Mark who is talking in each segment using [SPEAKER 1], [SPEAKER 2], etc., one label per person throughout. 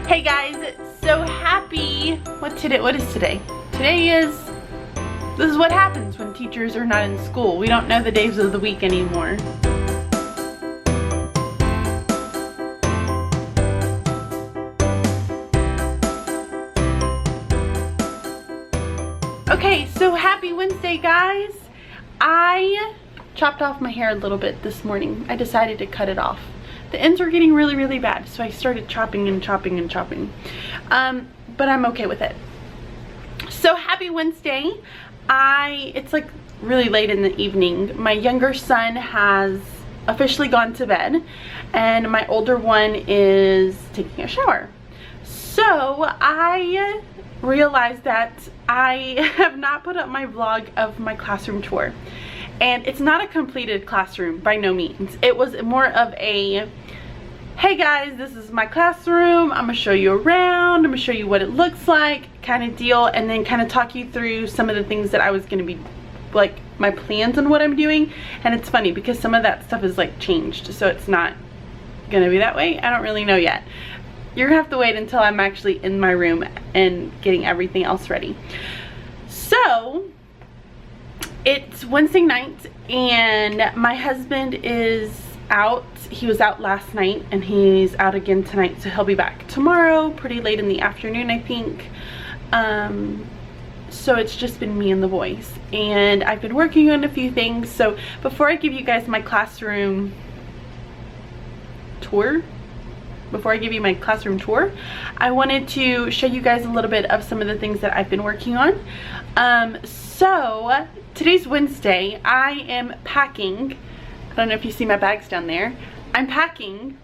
[SPEAKER 1] Hey guys, so happy. What is today? This is what happens when teachers are not in school. We don't know the days of the week anymore. Okay, so happy Wednesday, guys. I chopped off my hair a little bit this morning. I decided to cut it off. The ends were getting really bad, so I started chopping and chopping and chopping. But I'm okay with it. So happy Wednesday. It's like really late in the evening. My younger son has officially gone to bed, and my older one is taking a shower. So I realized that I have not put up my vlog of my classroom tour. And it's not a completed classroom by no means. It was more of a, hey guys, this is my classroom. I'm gonna show you around. I'm gonna show you what it looks like kind of deal. And then kind of talk you through some of the things that I was gonna be, like my plans and what I'm doing. And it's funny because some of that stuff is like changed. So it's not gonna be that way. I don't really know yet. You're gonna have to wait until I'm actually in my room and getting everything else ready. So it's Wednesday night and my husband is out. He was out last night and he's out again tonight, so he'll be back tomorrow pretty late in the afternoon, I think. So it's just been me and the boys, and I've been working on a few things. So before I give you guys my classroom tour, I wanted to show you guys a little bit of some of the things that I've been working on. So today's Wednesday. I am packing. I don't know if you see my bags down there. I'm packing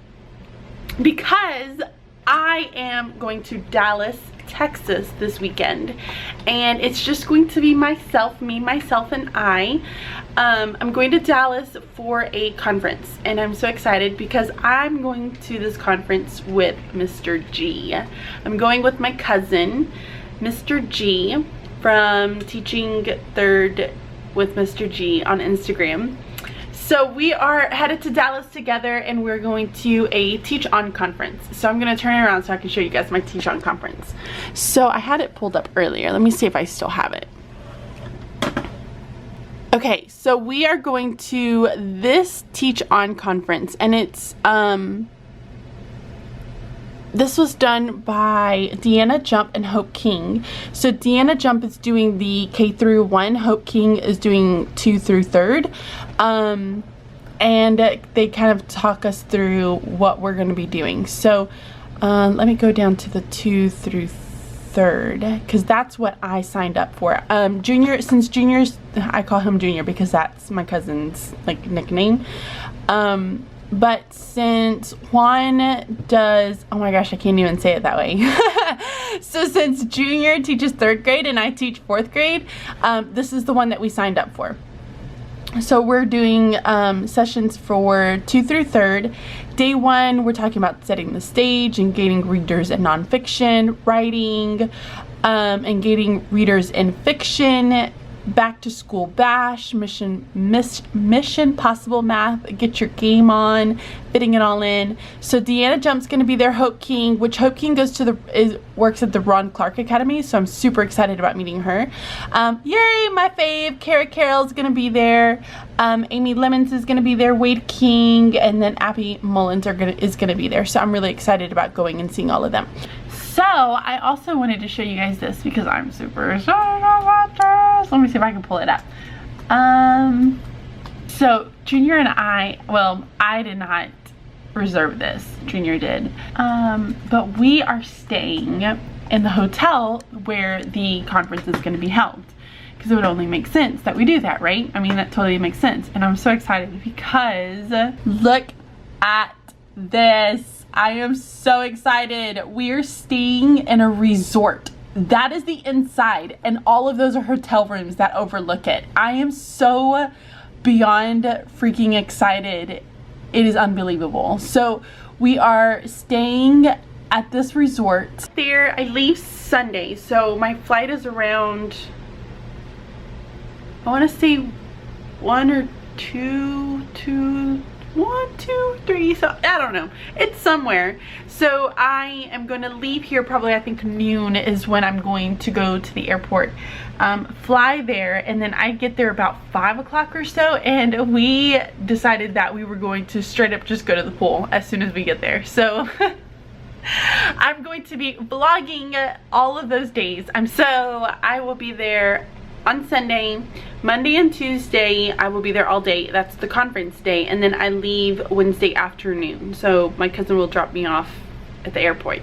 [SPEAKER 1] because I am going to Dallas, Texas this weekend, and it's just going to be me, myself, and I. I'm going to Dallas for a conference, and I'm so excited because I'm going to this conference with Mr. G. I'm going with my cousin, Mr. G, from Teaching Third with Mr. G on Instagram. So we are headed to Dallas together, and we're going to a Teach On conference. So I'm going to turn it around so I can show you guys my Teach On conference. So I had it pulled up earlier. Let me see if I still have it. Okay, so we are going to this Teach On conference, and it's this was done by Deanna Jump and Hope King. So Deanna Jump is doing the K through 1. Hope King is doing 2 through 3rd. And they kind of talk us through what we're going to be doing. So let me go down to the 2 through 3rd, because that's what I signed up for. Junior, since Junior's, I call him Junior because that's my cousin's like nickname. But since Juan does, oh my gosh, I can't even say it that way. So since Junior teaches 3rd grade and I teach 4th grade, this is the one that we signed up for. So we're doing sessions for 2 through 3rd. Day 1, we're talking about setting the stage, engaging readers in nonfiction, writing, engaging readers in fiction, back to school bash, mission possible math, get your game on, fitting it all in. So Deanna Jump's gonna be there. Hope King, which Hope King goes to works at the Ron Clark Academy, so I'm super excited about meeting her. Yay, my fave, Kara Carroll's gonna be there. Amy Lemons is gonna be there. Wade King, and then Abby Mullins is gonna be there. So I'm really excited about going and seeing all of them. So I also wanted to show you guys this because I'm super excited about this. Let me see if I can pull it up. So Junior and I did not reserve this. Junior did. But we are staying in the hotel where the conference is going to be held, because it would only make sense that we do that, right? I mean, that totally makes sense. And I'm so excited because look at this. I am so excited. We are staying in a resort. That is the inside, and all of those are hotel rooms that overlook it. I am so beyond freaking excited. It is unbelievable. So we are staying at this resort. There, I leave Sunday, so my flight is around, I want to say 1 or 2 1, 2, 3, so I don't know, it's somewhere. So I am going to leave here probably, I think noon is when I'm going to go to the airport, fly there, and then I get there about 5 o'clock or so, and we decided that we were going to straight up just go to the pool as soon as we get there. So I'm going to be vlogging all of those days. I will be there on Sunday, Monday and Tuesday. I will be there all day. That's the conference day, and then I leave Wednesday afternoon. So my cousin will drop me off at the airport.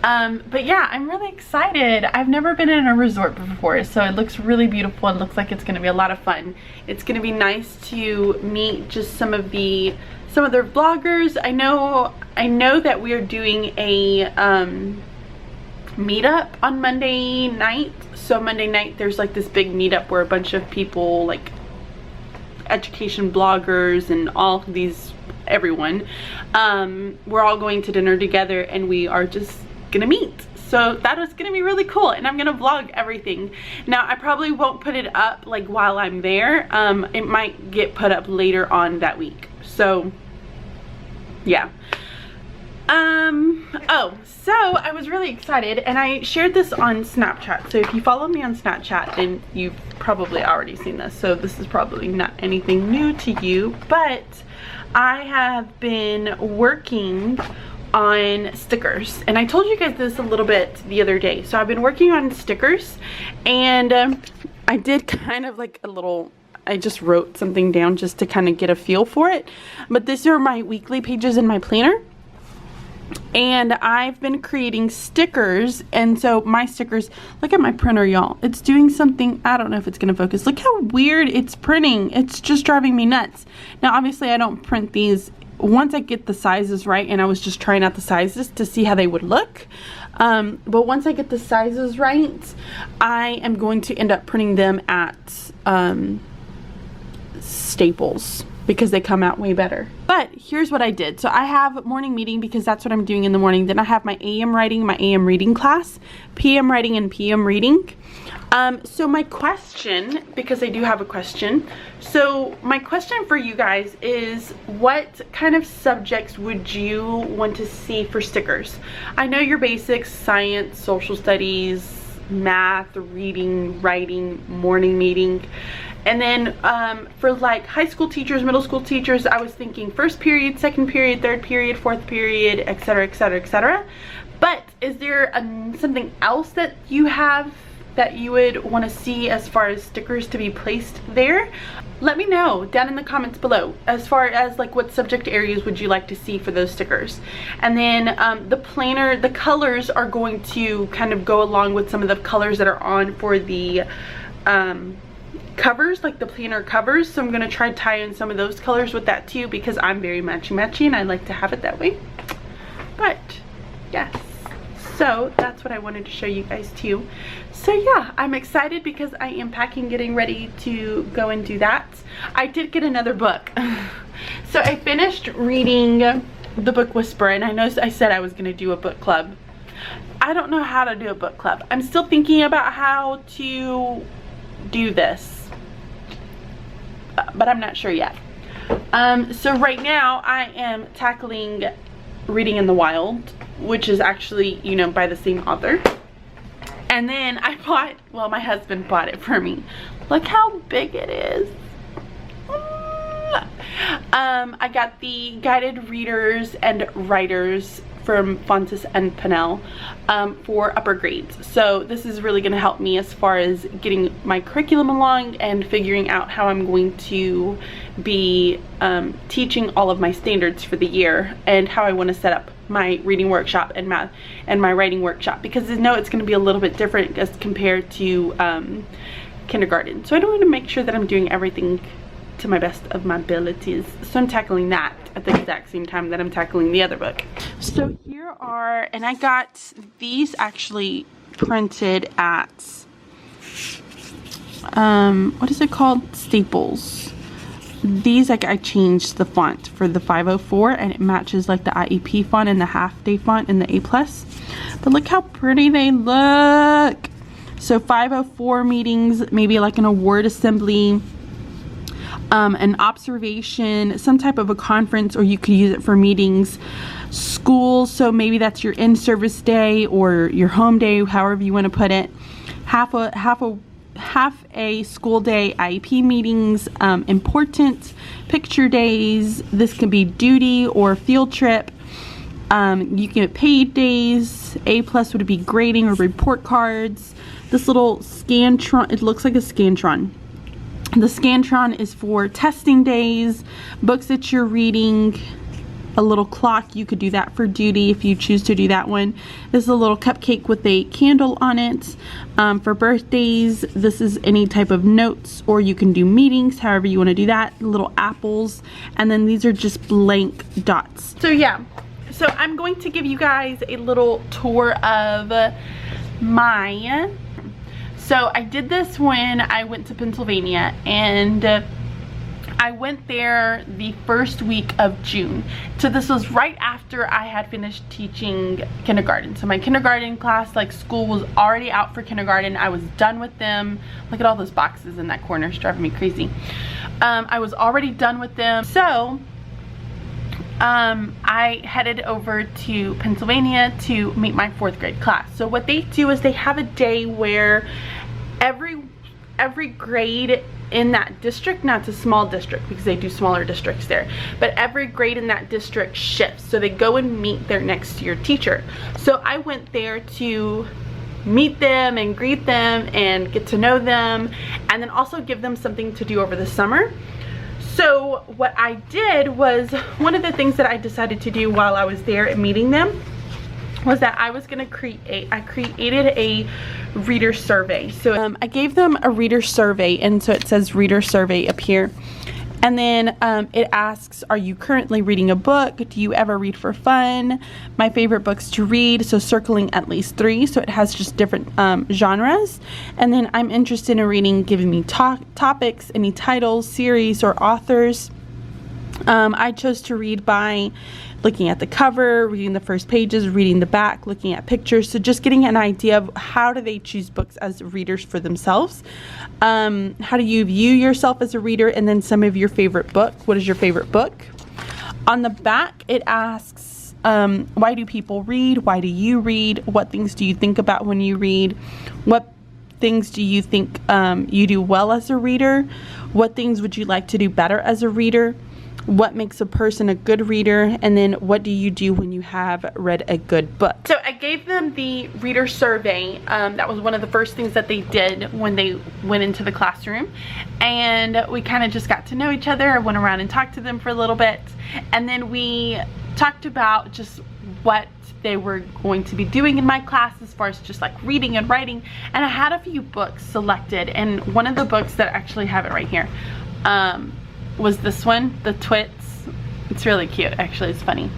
[SPEAKER 1] But yeah, I'm really excited. I've never been in a resort before, so it looks really beautiful. It looks like it's going to be a lot of fun. It's going to be nice to meet just some of their vloggers. I know that we are doing a meetup on Monday night. So Monday night there's like this big meetup where a bunch of people, like education bloggers and everyone, we're all going to dinner together, and we are just gonna meet. So that is gonna be really cool, and I'm gonna vlog everything. Now I probably won't put it up like while I'm there. It might get put up later on that week. So yeah. Oh, so I was really excited, and I shared this on Snapchat. So if you follow me on Snapchat, then you've probably already seen this. So this is probably not anything new to you, but I have been working on stickers, and I told you guys this a little bit the other day. So I've been working on stickers, and I did kind of like I just wrote something down just to kind of get a feel for it. But these are my weekly pages in my planner. And I've been creating stickers, and so my stickers, look at my printer, y'all. It's doing something, I don't know if it's gonna focus. Look how weird it's printing. It's just driving me nuts. Now obviously I don't print these once I get the sizes right, and I was just trying out the sizes to see how they would look. But once I get the sizes right, I am going to end up printing them at Staples, because they come out way better. But here's what I did. So I have morning meeting, because that's what I'm doing in the morning. Then I have my AM writing, my AM reading class, PM writing, and PM reading. So my question, because I do have a question. So my question for you guys is, what kind of subjects would you want to see for stickers? I know your basics, science, social studies, math, reading, writing, morning meeting. And then for like high school teachers, middle school teachers, I was thinking first period, second period, third period, fourth period, etc., etc., etc. But is there something else that you have that you would want to see as far as stickers to be placed there? Let me know down in the comments below, as far as like what subject areas would you like to see for those stickers. And then the planner, the colors are going to kind of go along with some of the colors that are on for the covers, like the planner covers. So I'm going to try to tie in some of those colors with that too, because I'm very matchy-matchy and I like to have it that way. But yes, so that's what I wanted to show you guys too. So yeah, I'm excited because I am packing, getting ready to go and do that. I did get another book. So I finished reading the book Whisper, and I know I said I was going to do a book club. I don't know how to do a book club. I'm still thinking about how to do this, but I'm not sure yet. So right now I am tackling Reading in the Wild, which is actually, you know, by the same author. And then I bought, well, my husband bought it for me. Look how big it is. I got the guided readers and writers from Fontes and Pinnell for upper grades. So this is really going to help me as far as getting my curriculum along and figuring out how I'm going to be teaching all of my standards for the year, and how I want to set up my reading workshop and math and my writing workshop, because I know it's going to be a little bit different as compared to kindergarten. So I want to make sure that I'm doing everything to my best of my abilities. So I'm tackling that at the exact same time that I'm tackling the other book. So here are, and I got these actually printed at what is it called? Staples. These, like, I changed the font for the 504, and it matches like the IEP font and the half day font and the A+. But look how pretty they look. So 504 meetings, maybe like an award assembly. an observation, some type of a conference, or you could use it for meetings, school, so maybe that's your in-service day or your home day, however you want to put it. Half a school day, IEP meetings, important picture days. This can be duty or field trip. You can get paid days. A+ would be grading or report cards. This little Scantron, it looks like a Scantron. The Scantron is for testing days, books that you're reading. A little clock, you could do that for duty if you choose to do that one. This is a little cupcake with a candle on it. For birthdays, this is any type of notes, or you can do meetings, however you want to do that. Little apples, and then these are just blank dots. So yeah, so I'm going to give you guys a little tour of my... So I did this when I went to Pennsylvania, and I went there the first week of June. So this was right after I had finished teaching kindergarten. So my kindergarten class, like school was already out for kindergarten. I was done with them. Look at all those boxes in that corner, it's driving me crazy. I was already done with them. So I headed over to Pennsylvania to meet my 4th grade class. So what they do is they have a day where every grade in that district, now it's a small district because they do smaller districts there, but every grade in that district shifts, so they go and meet their next year teacher. So I went there to meet them and greet them and get to know them, and then also give them something to do over the summer. So what I did was, one of the things that I decided to do while I was there and meeting them was that I was gonna created a reader survey. So I gave them a reader survey, and so it says reader survey up here. And then it asks, are you currently reading a book? Do you ever read for fun? My favorite books to read, so circling at least 3, so it has just different genres. And then I'm interested in reading, giving me topics, any titles, series, or authors. I chose to read by looking at the cover, reading the first pages, reading the back, looking at pictures. So just getting an idea of how do they choose books as readers for themselves. How do you view yourself as a reader, and then some of your favorite book. What is your favorite book? On the back, it asks, why do people read? Why do you read? What things do you think about when you read? What things do you think you do well as a reader? What things would you like to do better as a reader? What makes a person a good reader? And then what do you do when you have read a good book? So I gave them the reader survey. That was one of the first things that they did when they went into the classroom, and we kind of just got to know each other. I went around and talked to them for a little bit, and then we talked about just what they were going to be doing in my class as far as just like reading and writing. And I had a few books selected, and one of the books that I actually have it right here was this one, The Twits. It's really cute, actually, it's funny.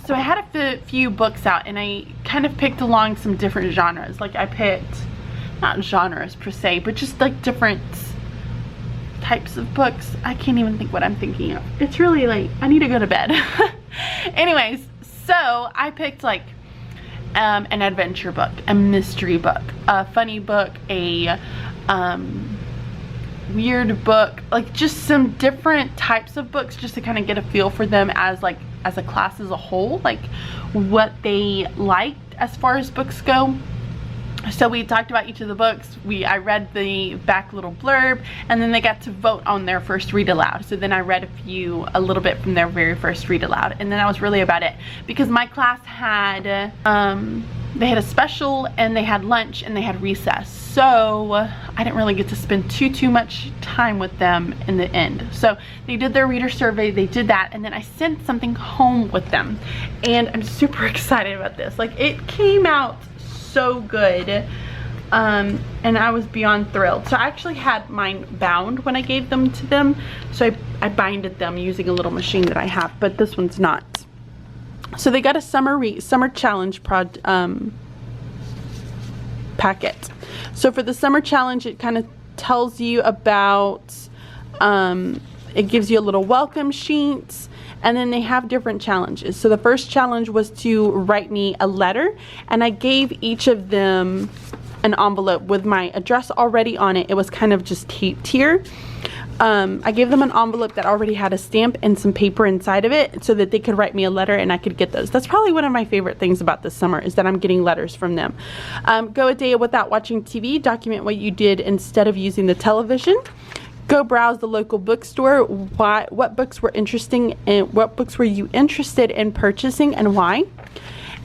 [SPEAKER 1] So I had a few books out, and I kind of picked along some different genres. Like I picked, not genres per se, but just like different types of books. I can't even think what I'm thinking of. It's really late, I need to go to bed. Anyways, so I picked like an adventure book, a mystery book, a funny book, a weird book, like just some different types of books, just to kind of get a feel for them as like as a class as a whole, like what they liked as far as books go. So we talked about each of the books. I read the back little blurb, and then they got to vote on their first read aloud. So then I read a little bit from their very first read aloud, and then that was really about it, because my class had they had a special, and they had lunch, and they had recess. So I didn't really get to spend too much time with them in the end. So they did their reader survey, they did that, and then I sent something home with them, and I'm super excited about this. Like, it came out so good, and I was beyond thrilled. So I actually had mine bound when I gave them to them, so I binded them using a little machine that I have, but this one's not. So they got a summer challenge packet. So for the summer challenge, it kind of tells you about, it gives you a little welcome sheet, and then they have different challenges. So the first challenge was to write me a letter, and I gave each of them an envelope with my address already on it. It was kind of just taped here. I gave them an envelope that already had a stamp and some paper inside of it so that they could write me a letter and I could get those. That's probably one of my favorite things about this summer, is that I'm getting letters from them. Go a day without watching TV. Document what you did instead of using the television. Go browse the local bookstore. What books were interesting and what books were you interested in purchasing and why?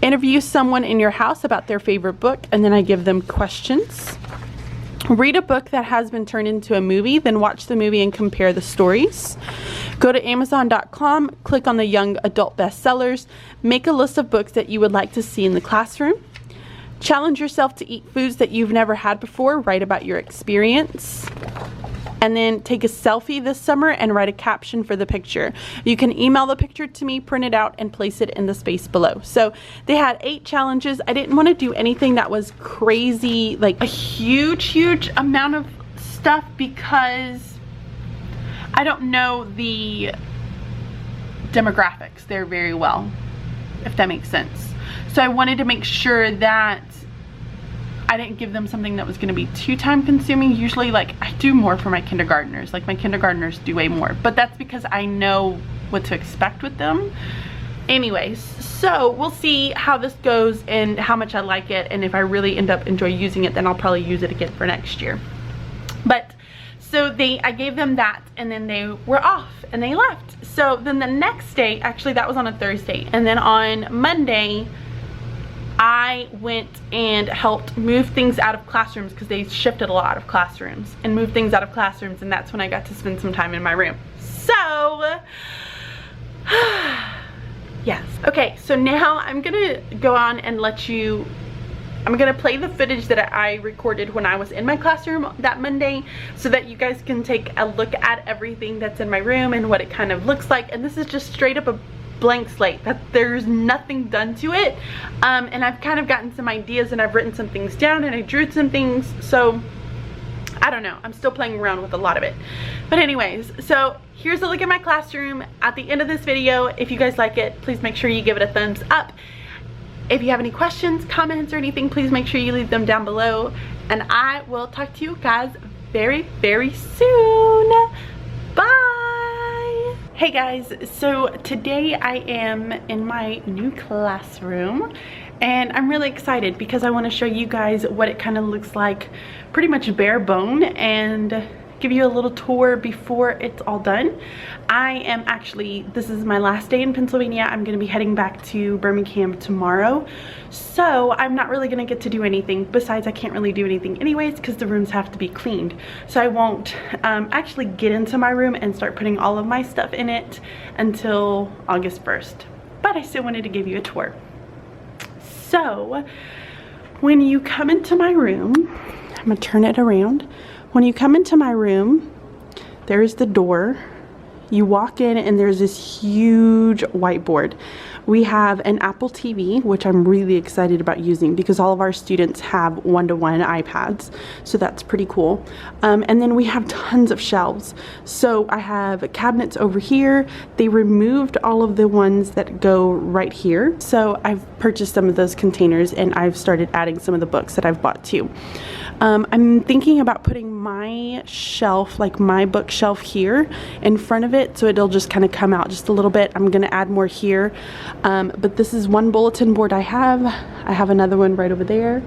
[SPEAKER 1] Interview someone in your house about their favorite book, and then I give them questions. Read a book that has been turned into a movie, then watch the movie and compare the stories. Go to Amazon.com, click on the young adult bestsellers, make a list of books that you would like to see in the classroom. Challenge yourself to eat foods that you've never had before, write about your experience. And then take a selfie this summer and write a caption for the picture. You can email the picture to me, print it out, and place it in the space below. So they had 8 challenges. I didn't want to do anything that was crazy, like a huge amount of stuff, because I don't know the demographics there very well, if that makes sense. So I wanted to make sure that I didn't give them something that was going to be too time consuming. Usually, like, I do more for my kindergartners. Like, my kindergartners do way more, but that's because I know what to expect with them. Anyways, so we'll see how this goes and how much I like it, and if I really end up enjoy using it, then I'll probably use it again for next year. But so I gave them that, and then they were off and they left. So then the next day, actually that was on a Thursday, and then on Monday I went and helped move things out of classrooms, because they shifted a lot of classrooms and moved things out of classrooms, and that's when I got to spend some time in my room. So yes. Okay, so now I'm gonna go on and I'm gonna play the footage that I recorded when I was in my classroom that Monday, so that you guys can take a look at everything that's in my room and what it kind of looks like. And this is just straight up a blank slate, that there's nothing done to it, and I've kind of gotten some ideas, and I've written some things down, and I drew some things, so I don't know, I'm still playing around with a lot of it. But anyways, so here's a look at my classroom at the end of this video. If you guys like it, please make sure you give it a thumbs up. If you have any questions, comments, or anything, please make sure you leave them down below, and I will talk to you guys very soon. Bye. Hey guys, so today I am in my new classroom, and I'm really excited because I want to show you guys what it kind of looks like, pretty much bare bone, and give you a little tour before it's all done. This is my last day in Pennsylvania. I'm going to be heading back to Birmingham tomorrow, so I'm not really going to get to do anything. Besides, I can't really do anything anyways because the rooms have to be cleaned, so I won't actually get into my room and start putting all of my stuff in it until August 1st, but I still wanted to give you a tour. So when you come into my room, I'm going to turn it around. When you come into my room, there's the door. You walk in and there's this huge whiteboard. We have an Apple TV, which I'm really excited about using because all of our students have one-to-one iPads, so that's pretty cool. And then we have tons of shelves. So I have cabinets over here. They removed all of the ones that go right here. So I've purchased some of those containers and I've started adding some of the books that I've bought too. I'm thinking about putting my shelf, like my bookshelf here in front of it, so it'll just kind of come out just a little bit. I'm going to add more here, but this is one bulletin board I have. I have another one right over there,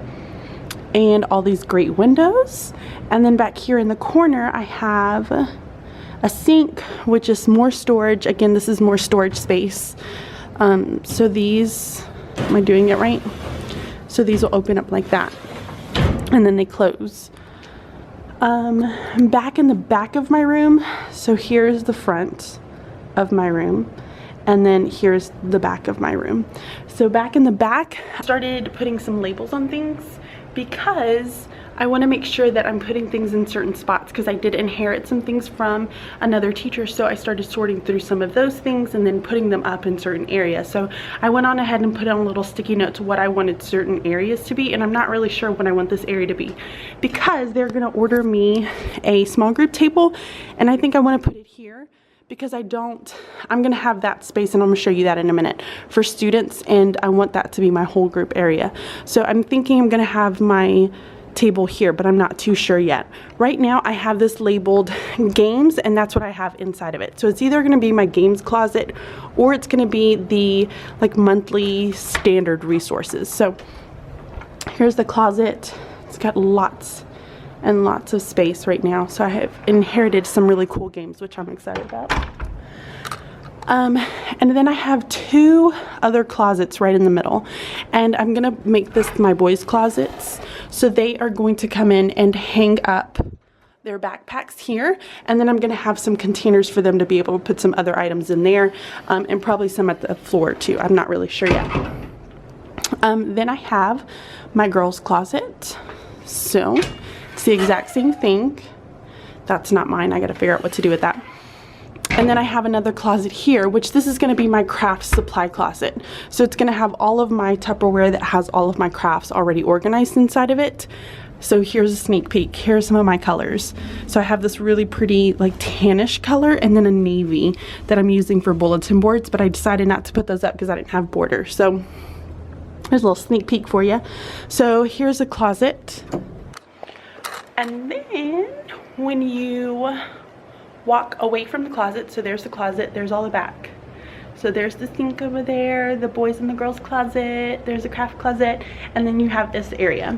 [SPEAKER 1] and all these great windows. And then back here in the corner I have a sink, which is more storage. Again, this is more storage space. So these, am I doing it right? So these will open up like that, and then they close. Back in the back of my room, so here's the front of my room, and then here's the back of my room. So back in the back, I started putting some labels on things because I want to make sure that I'm putting things in certain spots, because I did inherit some things from another teacher, so I started sorting through some of those things and then putting them up in certain areas. So I went on ahead and put on little sticky notes what I wanted certain areas to be, and I'm not really sure what I want this area to be because they're going to order me a small group table, and I think I want to put it here because I'm going to have that space, and I'm going to show you that in a minute, for students, and I want that to be my whole group area. So I'm thinking I'm going to have my table here, but I'm not too sure yet. Right now I have this labeled games, and that's what I have inside of it. So it's either going to be my games closet, or it's going to be the like monthly standard resources. So here's the closet. It's got lots and lots of space right now. So I have inherited some really cool games, which I'm excited about. And then I have 2 other closets right in the middle, and I'm gonna make this my boys' closets. So they are going to come in and hang up their backpacks here, and then I'm gonna have some containers for them to be able to put some other items in there, and probably some at the floor too. I'm not really sure yet. Then I have my girls' closet. So it's the exact same thing. That's not mine. I gotta figure out what to do with that. And then I have another closet here, which this is going to be my craft supply closet. So it's going to have all of my Tupperware that has all of my crafts already organized inside of it. So here's a sneak peek. Here's some of my colors. So I have this really pretty like tannish color, and then a navy that I'm using for bulletin boards, but I decided not to put those up because I didn't have borders. So here's a little sneak peek for you. So here's a closet. And then when you walk away from the closet, so there's the closet, there's all the back. So there's the sink over there, the boys and the girls closet, there's a craft closet, and then you have this area,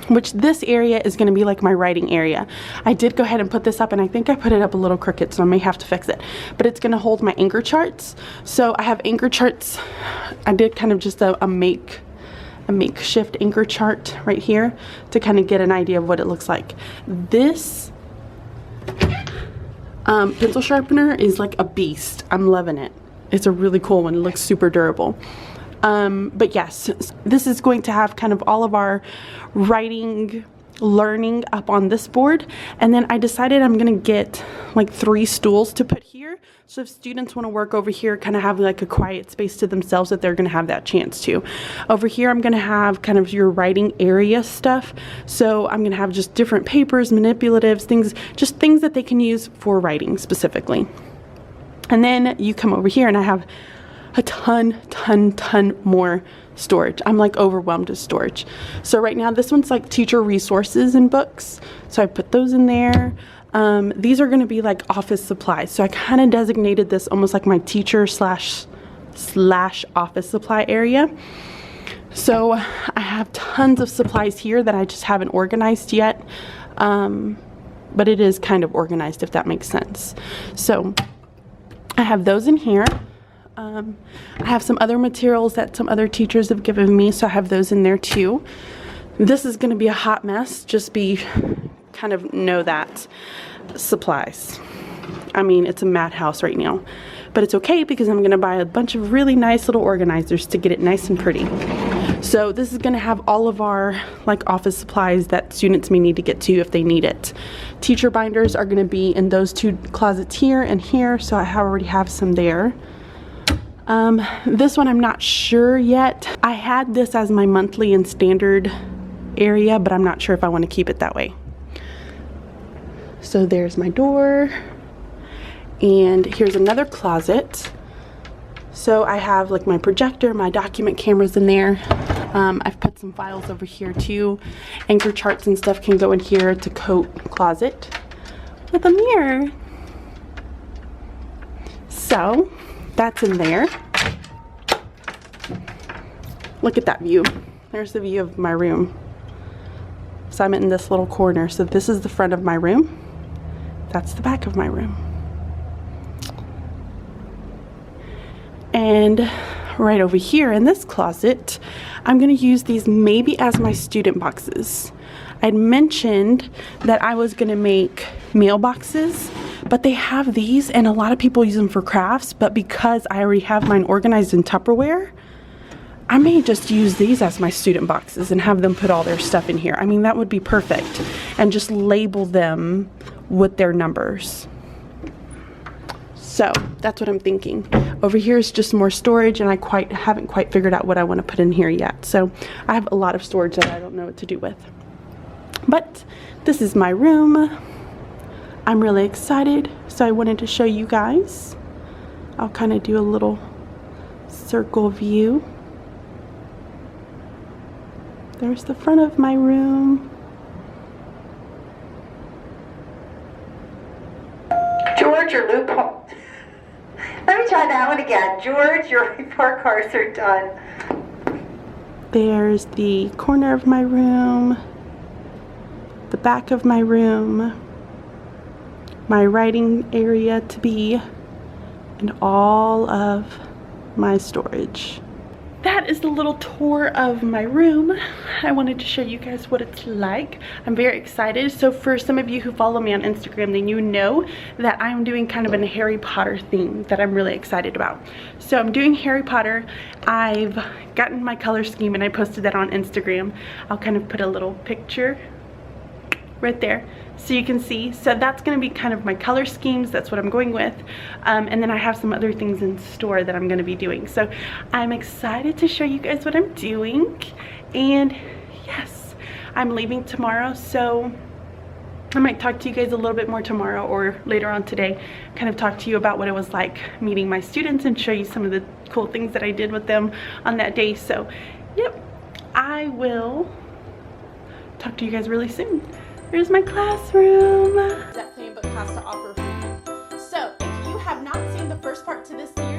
[SPEAKER 1] which this area is going to be like my writing area. I did go ahead and put this up, and I think I put it up a little crooked, so I may have to fix it, but it's going to hold my anchor charts. So I have anchor charts. I did kind of just a makeshift anchor chart right here to kind of get an idea of what it looks like. This pencil sharpener is like a beast. I'm loving it. It's a really cool one. It looks super durable. But yes, this is going to have kind of all of our writing learning up on this board, and then I decided I'm gonna get like 3 stools to put here, so if students want to work over here, kind of have like a quiet space to themselves, that they're gonna have that chance to. Over here I'm gonna have kind of your writing area stuff, so I'm gonna have just different papers, manipulatives, things, just things that they can use for writing specifically. And then you come over here and I have a ton more storage. I'm like overwhelmed with storage. So right now this one's like teacher resources and books, so I put those in there. These are going to be like office supplies, so I kind of designated this almost like my teacher slash office supply area. So I have tons of supplies here that I just haven't organized yet, but it is kind of organized, if that makes sense. So I have those in here. I have some other materials that some other teachers have given me, so I have those in there too. This is going to be a hot mess, just be kind of know that. Supplies, I mean, it's a madhouse right now, but it's okay because I'm going to buy a bunch of really nice little organizers to get it nice and pretty. So this is going to have all of our like office supplies that students may need to get to if they need it. Teacher binders are going to be in those 2 closets here and here, so I already have some there. This one I'm not sure yet. I had this as my monthly and standard area, but I'm not sure if I want to keep it that way. So there's my door, and here's another closet. So I have like my projector, my document cameras in there. I've put some files over here too. Anchor charts and stuff can go in here. It's a coat closet with a mirror. So that's in there. Look at that view. There's the view of my room. So I'm in this little corner. So this is the front of my room. That's the back of my room. And right over here in this closet, I'm going to use these maybe as my student boxes. I'd mentioned that I was going to make mailboxes, but they have these, and a lot of people use them for crafts, but because I already have mine organized in Tupperware, I may just use these as my student boxes and have them put all their stuff in here. I mean, that would be perfect, and just label them with their numbers. So that's what I'm thinking. Over here is just more storage, and I haven't quite figured out what I want to put in here yet. So I have a lot of storage that I don't know what to do with. But this is my room. I'm really excited, so I wanted to show you guys. I'll kind of do a little circle view. There's the front of my room.
[SPEAKER 2] George, your loophole. Let me try that one again. George, your report cards are done.
[SPEAKER 1] There's the corner of my room, the back of my room, my writing area to be, and all of my storage. That is the little tour of my room. I wanted to show you guys what it's like. I'm very excited. So for some of you who follow me on Instagram, then you know that I'm doing kind of a Harry Potter theme that I'm really excited about. So I'm doing Harry Potter. I've gotten my color scheme and I posted that on Instagram. I'll kind of put a little picture right there so you can see. So that's going to be kind of my color schemes. That's what I'm going with, and then I have some other things in store that I'm going to be doing. So I'm excited to show you guys what I'm doing. And yes, I'm leaving tomorrow, so I might talk to you guys a little bit more tomorrow or later on today, kind of talk to you about what it was like meeting my students and show you some of the cool things that I did with them on that day. So yep, I will talk to you guys really soon. Here's my classroom that Playing Book has to offer for you. So if you have not seen the first part to this series,